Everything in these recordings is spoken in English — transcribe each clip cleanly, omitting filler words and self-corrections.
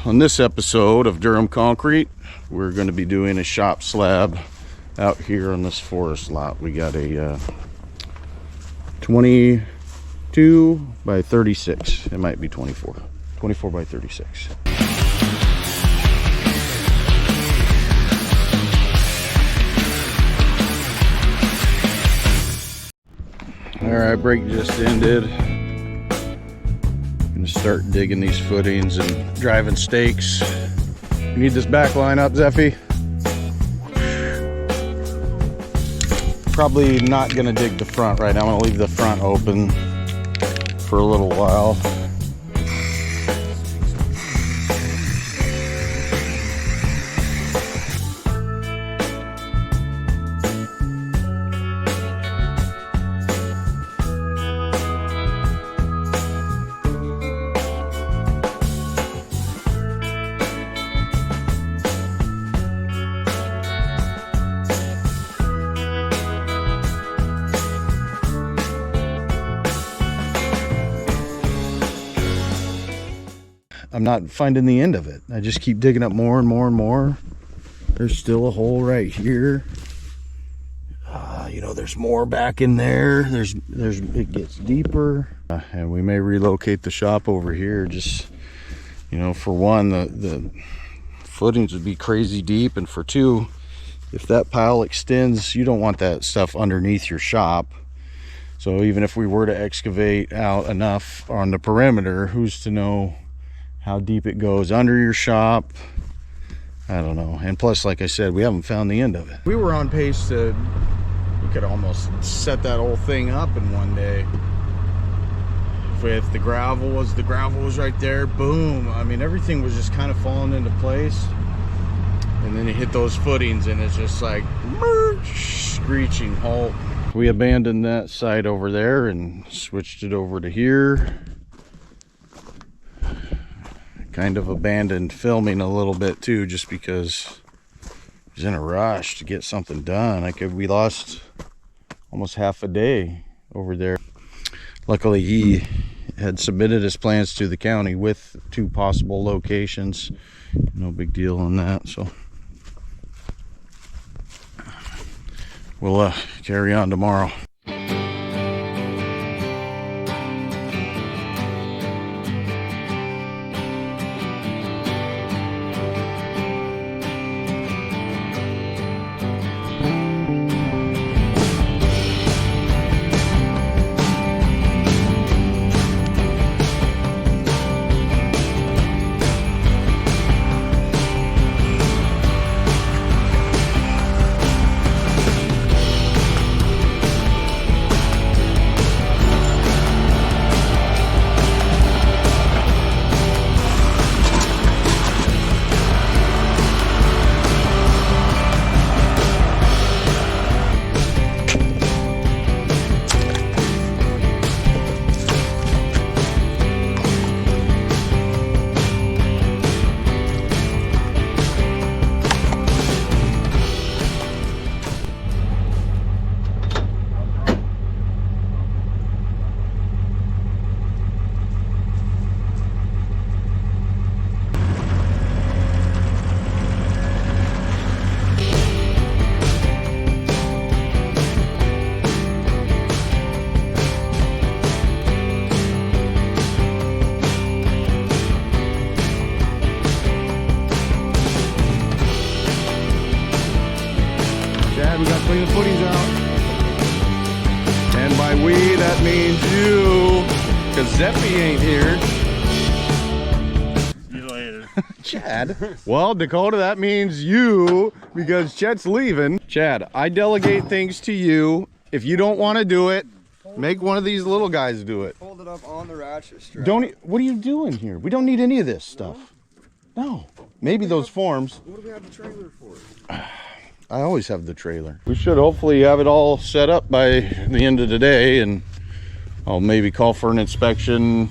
On this episode of Durham Concrete, we're going to be doing a shop slab out here on this forest lot. We got a 22 by 36. It might be 24 by 36. All right, break just ended. Gonna start digging these footings and driving stakes. You need this back line up, Zeffy? Probably not gonna dig the front right now. I'm gonna leave the front open for a little while. I'm not finding the end of it. I just keep digging up more and more and more. There's still a hole right here. You know, there's more back in there. It gets deeper. And we may relocate the shop over here. Just, you know, for one, the footings would be crazy deep. And for two, if that pile extends, you don't want that stuff underneath your shop. So even if we were to excavate out enough on the perimeter, who's to know how deep it goes under your shop? I don't know. And plus, like I said, we haven't found the end of it. We were on pace to, we could almost set that whole thing up in one day. If the gravel was right there, boom. I mean, everything was just kind of falling into place. And then you hit those footings and it's just like screeching halt. We abandoned that site over there and switched it over to here. Kind of abandoned filming a little bit too, just because I was in a rush to get something done. We lost almost half a day over there. Luckily, he had submitted his plans to the county with 2 possible locations. No big deal on that, so we'll carry on tomorrow. We got to clean the footings out. And by we, that means you, because Zeffy ain't here. See you later. Chad. Well, Dakota, that means you, because Chet's leaving. Chad, I delegate things to you. If you don't want to do it, make one of these little guys do it. Hold it up on the ratchet strap. What are you doing here? We don't need any of this stuff. No. Maybe those forms. What do we have the trailer for? I always have the trailer. We should hopefully have it all set up by the end of the day, and I'll maybe call for an inspection.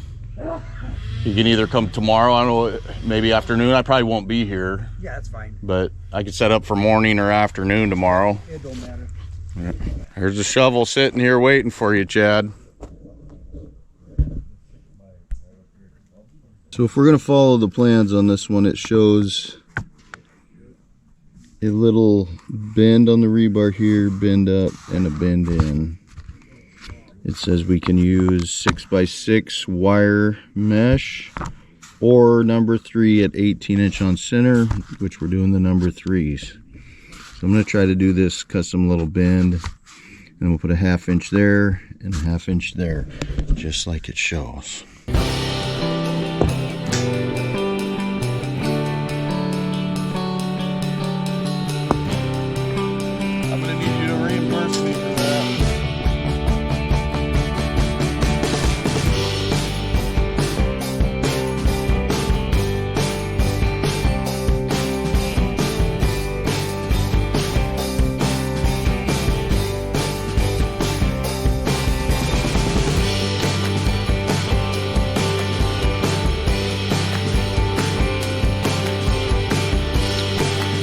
You can either come tomorrow, I don't know, maybe afternoon. I probably won't be here. Yeah, that's fine. But I could set up for morning or afternoon tomorrow. It don't matter. Yeah. There's a shovel sitting here waiting for you, Chad. So if we're going to follow the plans on this one, it shows a little bend on the rebar here, bend up, and a bend in. It says we can use 6x6 wire mesh or number 3 at 18" on center, which we're doing the number 3s. So I'm going to try to do this custom little bend, and we'll put a 1/2 inch there and a 1/2 inch there, just like it shows.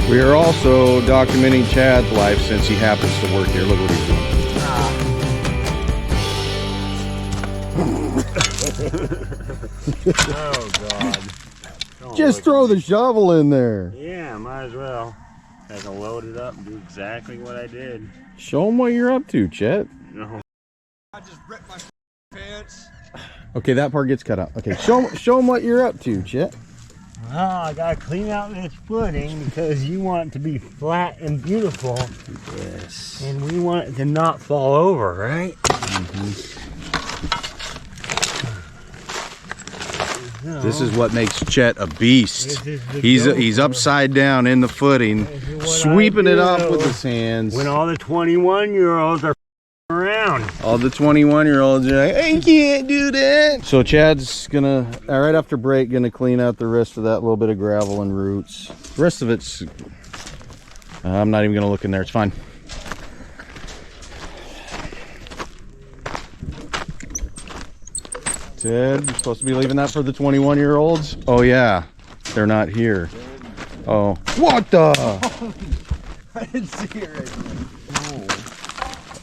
We are also documenting Chad's life since he happens to work here. Look what he's doing. Oh God. Just throw the shovel in there. Yeah, might as well. I can load it up and do exactly what I did. Show them what you're up to, Chet. No. I just ripped my pants. Okay, that part gets cut out. Okay, show them what you're up to, Chet. Well, I gotta clean out this footing because you want it to be flat and beautiful. Yes. And we want it to not fall over, right? So, This is what makes Chet a beast. He's upside down in the footing, sweeping it up with his hands. when all the 21-year-olds are around. All the 21-year-olds are like, I can't do that. So Chad's gonna, right after break, gonna clean out the rest of that little bit of gravel and roots. The rest of it's, I'm not even gonna look in there, it's fine. Ted, you're supposed to be leaving that for the 21-year-olds? Oh yeah, they're not here. Oh, what the? I didn't see it right there.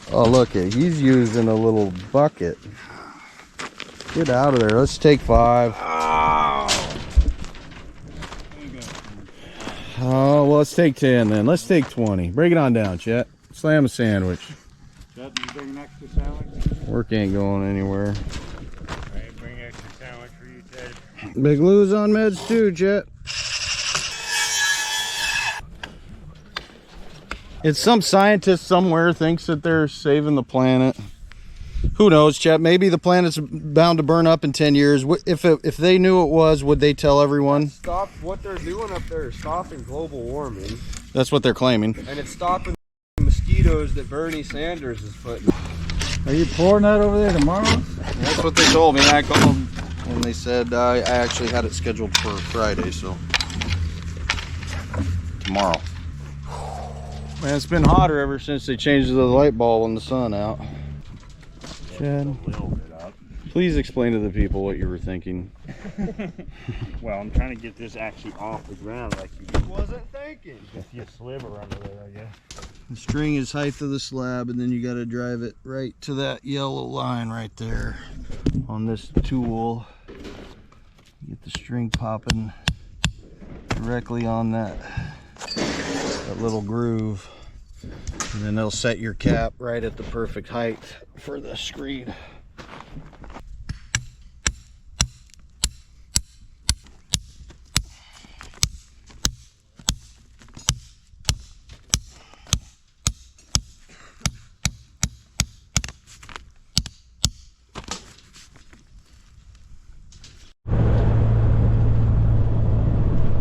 Oh, look, he's using a little bucket. Get out of there. Let's take 5. Oh, well, let's take 10 then. Let's take 20. Break it on down, Chet. Slam a sandwich. Chet, you bring an extra sandwich? Work ain't going anywhere. Right, bring extra sandwich for you, Ted. Big Lou's on meds too, Chet. It's some scientist somewhere thinks that they're saving the planet. Who knows, Chet? Maybe the planet's bound to burn up in 10 years. If they knew it was, would they tell everyone? Stop what they're doing up there is stopping global warming. That's what they're claiming. And it's stopping the mosquitoes that Bernie Sanders is putting. Are you pouring that over there tomorrow? That's what they told me. I called them and they said I actually had it scheduled for Friday, so tomorrow. Man, it's been hotter ever since they changed the light bulb in the sun out. Chad, please explain to the people what you were thinking. Well, I'm trying to get this actually off the ground like you Wasn't thinking. just see a sliver under there, I guess. The string is height of the slab, and then you got to drive it right to that yellow line right there on this tool. Get the string popping directly on that little groove, and then they'll set your cap right at the perfect height for the screed.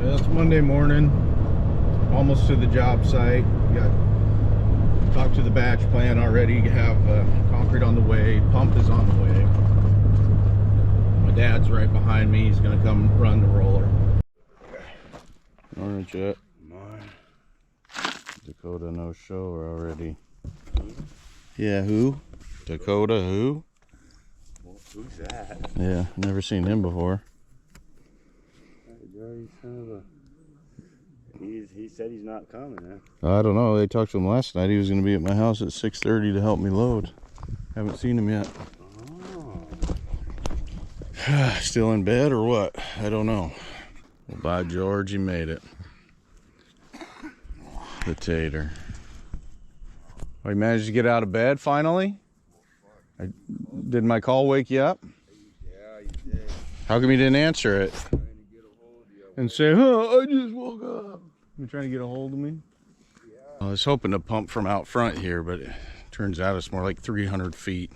It's Monday morning, almost to the job site. We got talked to the batch plant already. You have concrete on the way, pump is on the way. My dad's right behind me. He's gonna come run the roller. Morning, Chet. Dakota no show already. Yeah, who? Dakota who? Well, who's that? Yeah, never seen him before. He said he's not coming, huh? I don't know. They talked to him last night. He was going to be at my house at 6:30 to help me load. Haven't seen him yet. Oh. Still in bed or what? I don't know. Well, by George, you made it. The tater. Oh, you managed to get out of bed finally? Did my call wake you up? Yeah, you did. How come you didn't answer it? Trying to get a hold of you. And say, oh, I just woke up. You trying to get a hold of me? Yeah. I was hoping to pump from out front here, but it turns out it's more like 300 feet.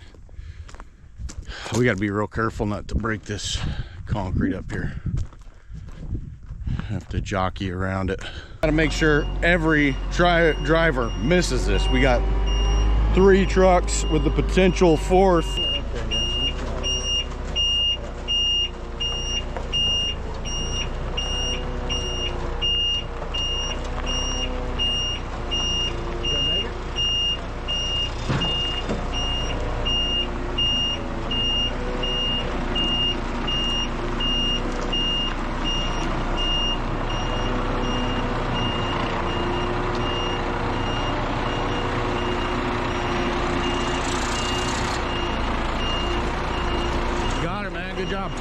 We got to be real careful not to break this concrete up here. Have to jockey around it. Got to make sure every driver misses this. We got 3 trucks with the potential 4th. Got it, man. Good job.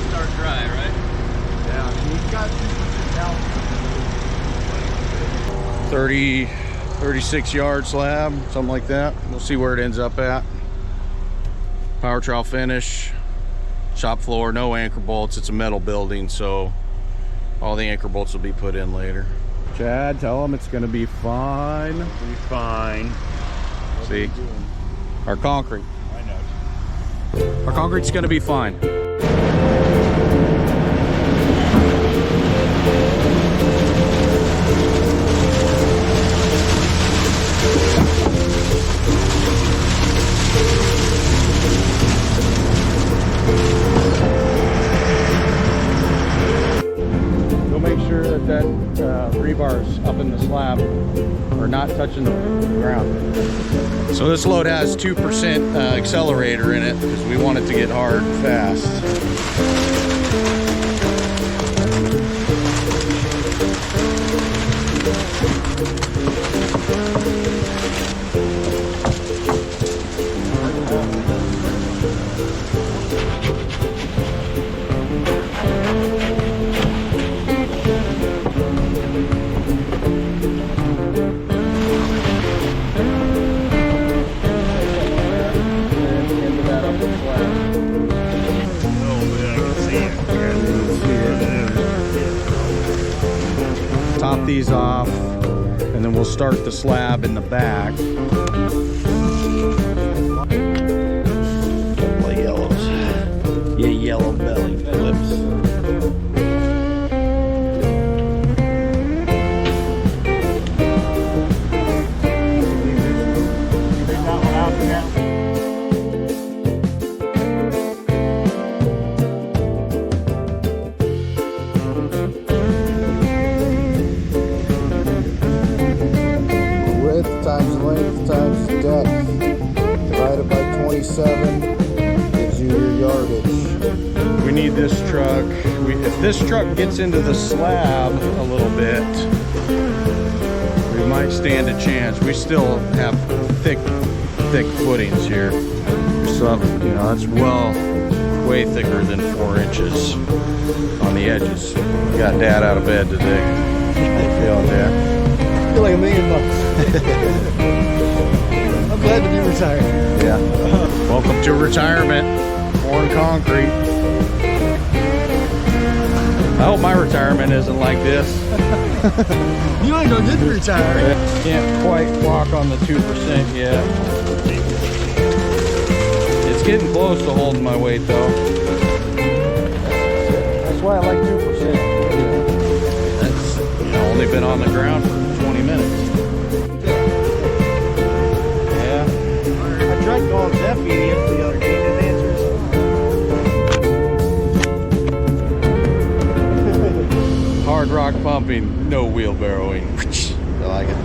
Start dry, right? Yeah, he's got 2% down. 36 yard slab, something like that. We'll see where it ends up at. Power trowel finish, shop floor, no anchor bolts. It's a metal building, so all the anchor bolts will be put in later. Chad, tell them it's gonna be fine. Be fine. See, our concrete. I know. Our concrete's gonna be fine. That rebar's up in the slab or not touching the ground. So this load has 2% accelerator in it because we want it to get hard fast. Top these off, and then we'll start the slab in the back. Couple of yellows. Yeah, yellow belly flips. Times length times depth divided by 27 gives you your yardage. We need this truck. If this truck gets into the slab a little bit, we might stand a chance. We still have thick footings here. So, you know, that's way thicker than 4 inches on the edges. Got Dad out of bed today. How you feeling, Dad? I feel like $1,000,000. I'm glad to be retired. Yeah. Welcome to retirement. Pouring concrete. I hope my retirement isn't like this. You ain't gonna get to retire. Can't quite walk on the 2% yet. It's getting close to holding my weight though. That's why I like 2%. That's, you know, only been on the ground for 20 minutes. Yeah. I tried calling Zeffy the other day, didn't answer his phone. Hard rock pumping, no wheelbarrowing. I like it.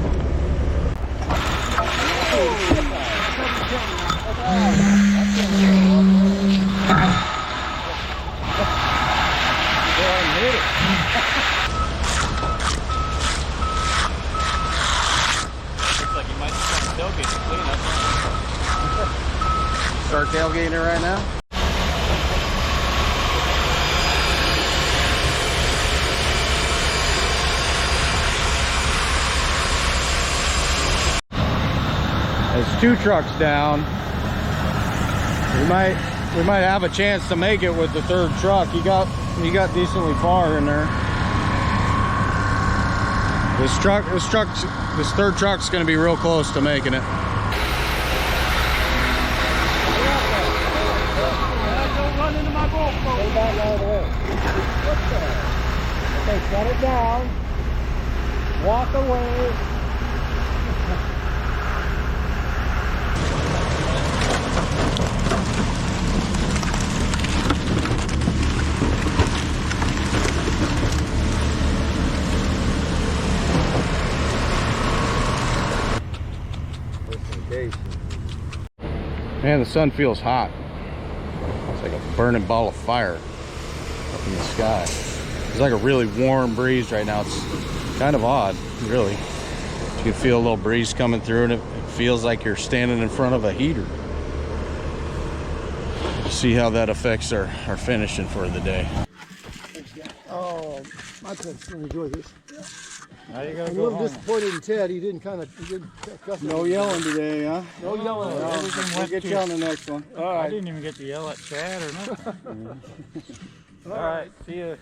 start tailgating it right now? There's 2 trucks down. We might have a chance to make it with the 3rd truck. He got decently far in there. This 3rd truck's going to be real close to making it. Don't run into my boat, folks. Go back out of the way. Okay, shut it down. Walk away. Man, the sun feels hot. It's like a burning ball of fire up in the sky. It's like a really warm breeze right now. It's kind of odd, really. You can feel a little breeze coming through, and it feels like you're standing in front of a heater. See how that affects our finishing for the day. Oh, my pet's gonna enjoy this. Now you gotta I'm a go little home. disappointed in Ted. He didn't No yelling today, huh? No yelling. Everything We'll went get to- you on the next one. I didn't even get to yell at Chad or nothing. All right, see ya.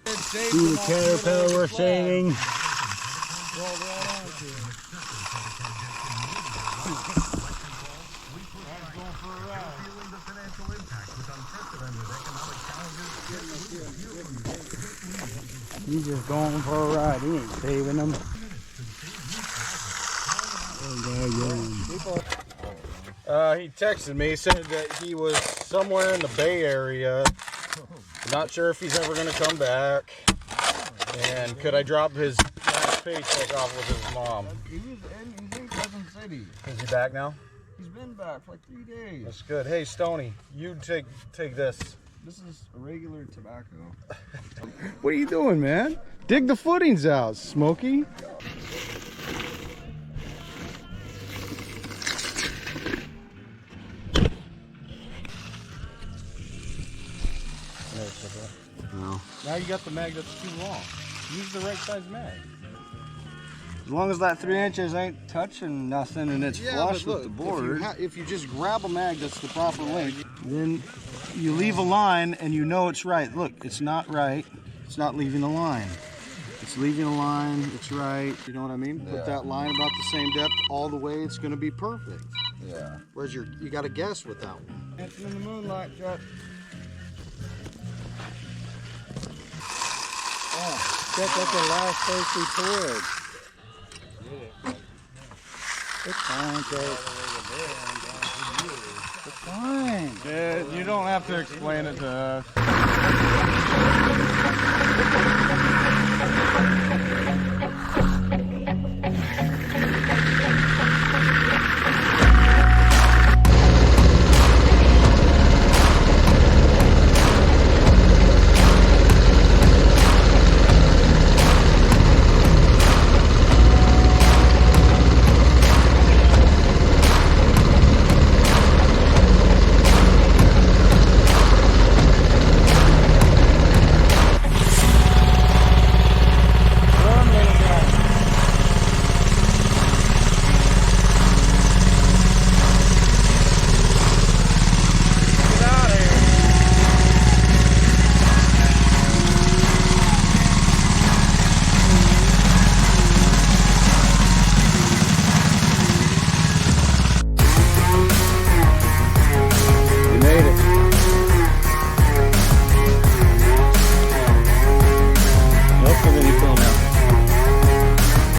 See the caterpillar we're saving. He's just going for a ride. He ain't saving them. He texted me, said that he was somewhere in the Bay Area. Not sure if he's ever going to come back. And could I drop his last paycheck off with his mom? He's in Cousin City. Is he back now? He's been back for like 3 days. That's good. Hey, Stoney, you take this. This is a regular tobacco. What are you doing, man? Dig the footings out, Smokey. No. Now you got the mag that's too long. Use the right size mag. As long as that 3 inches ain't touching nothing and it's flush with the board. If you just grab a mag that's the proper length, then you leave a line and you know it's right. Look, it's not right. It's not leaving a line. It's leaving a line. It's right. You know what I mean? Put that line about the same depth all the way. It's going to be perfect. Yeah. Whereas you got to guess with that one. Dancing in the moonlight, Chuck. Check out the last place we poured. It's fine, Joe. It's fine. Yeah, you don't have to explain it to us.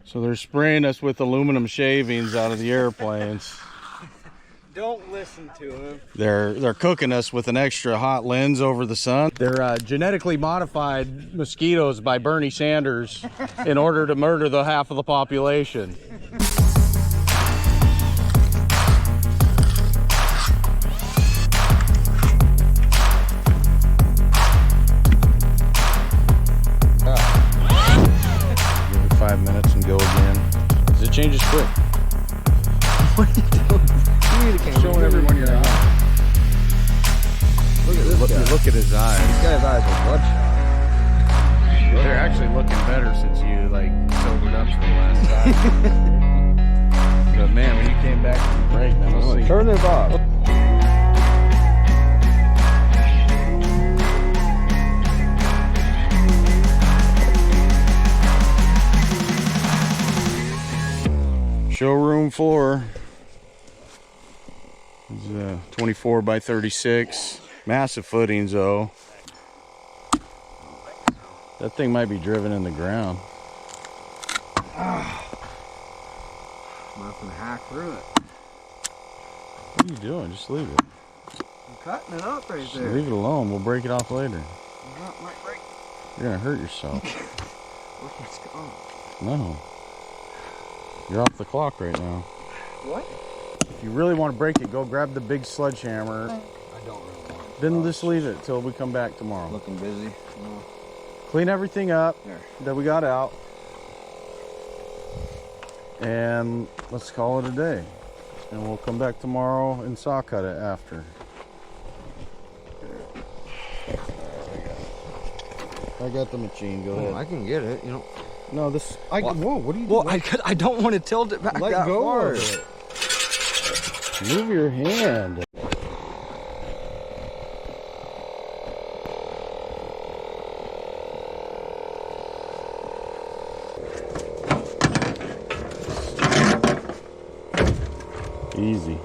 So they're spraying us with aluminum shavings out of the airplanes. Don't listen to him. They're cooking us with an extra hot lens over the sun. They're genetically modified mosquitoes by Bernie Sanders in order to murder the half of the population. Give it 5 minutes and go again. 'Cause it changes quick. What are you doing? Showing everyone your eye. Look at this guy. Look at his eyes. This guy's eyes are bloodshot. They're actually looking better since you like sobered up for the last time. But man, when you came back from the break, man, let's see. Turn this off. Showroom floor. It's a 24 by 36. Massive footings though. That thing might be driven in the ground. Nothing to hack through it. What are you doing? Just leave it. I'm cutting it up right Just there. leave it alone. We'll break it off later. Might break. You're gonna hurt yourself. Where's my scar? No. You're off the clock right now. What? If you really want to break it, go grab the big sledgehammer. I don't really want it. Then just leave it till we come back tomorrow. Looking busy. No. Clean everything up There. that we got out. And let's call it a day. And we'll come back tomorrow and saw cut it after. I got the machine. Go ahead. I can get it. You know. No, this. Whoa! What are you Well, doing? I don't want to tilt it back. Let that go far. of it. Move your hand. Easy.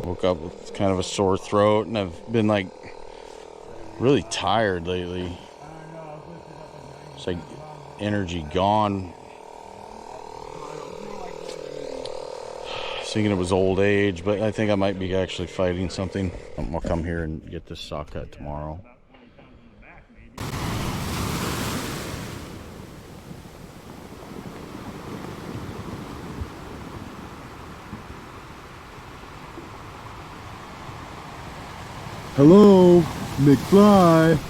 Woke up with kind of a sore throat, and I've been like really tired lately. It's like energy gone. Thinking it was old age, but I think I might be actually fighting something. I'll come here and get this saw cut tomorrow. Hello, McFly. Have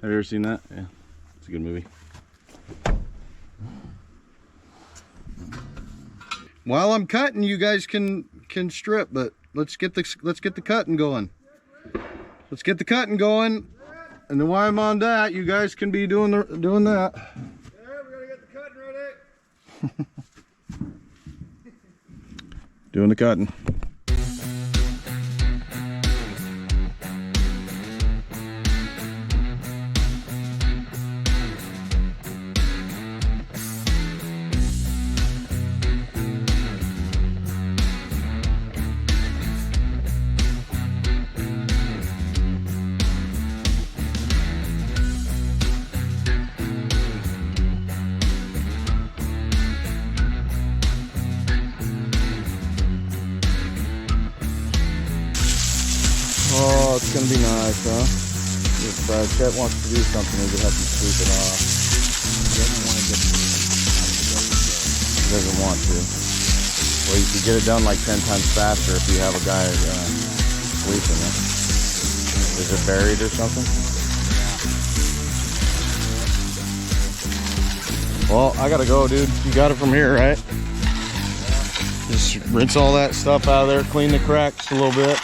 you ever seen that? Yeah, it's a good movie. While I'm cutting, you guys can strip, but let's get the cutting going. Let's get the cutting going, and then while I'm on that, you guys can be doing that. Yeah, we gotta get the cutting ready. Doing the cutting. Oh, it's gonna be nice, huh? If Chet wants to do something, we're gonna have to sweep it off. He doesn't want to. Well, you could get it done like 10 times faster if you have a guy sweeping it. Is it buried or something? Well, I gotta go, dude. You got it from here, right? Just rinse all that stuff out of there, clean the cracks a little bit.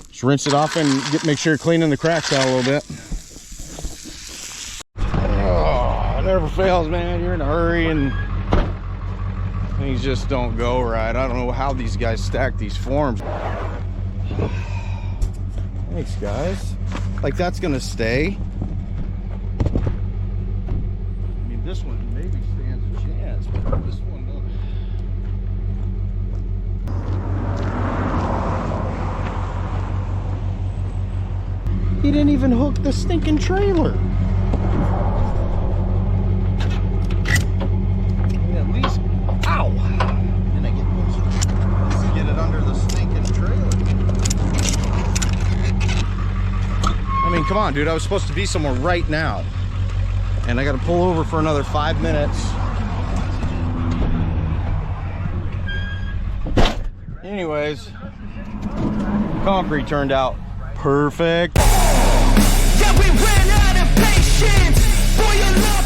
Just rinse it off and make sure you're cleaning the cracks out a little bit. Oh, it never fails, man. You're in a hurry and things just don't go right. I don't know how these guys stack these forms. Thanks, guys. Like, that's gonna stay. I mean, this one maybe stands a chance, but this one doesn't. He didn't even hook the stinking trailer. At least, ow! Then I get it under the stinking trailer. I mean, come on, dude. I was supposed to be somewhere right now, and I got to pull over for another 5 minutes. Anyways, concrete turned out perfect. Yeah, we ran out of patience for your love.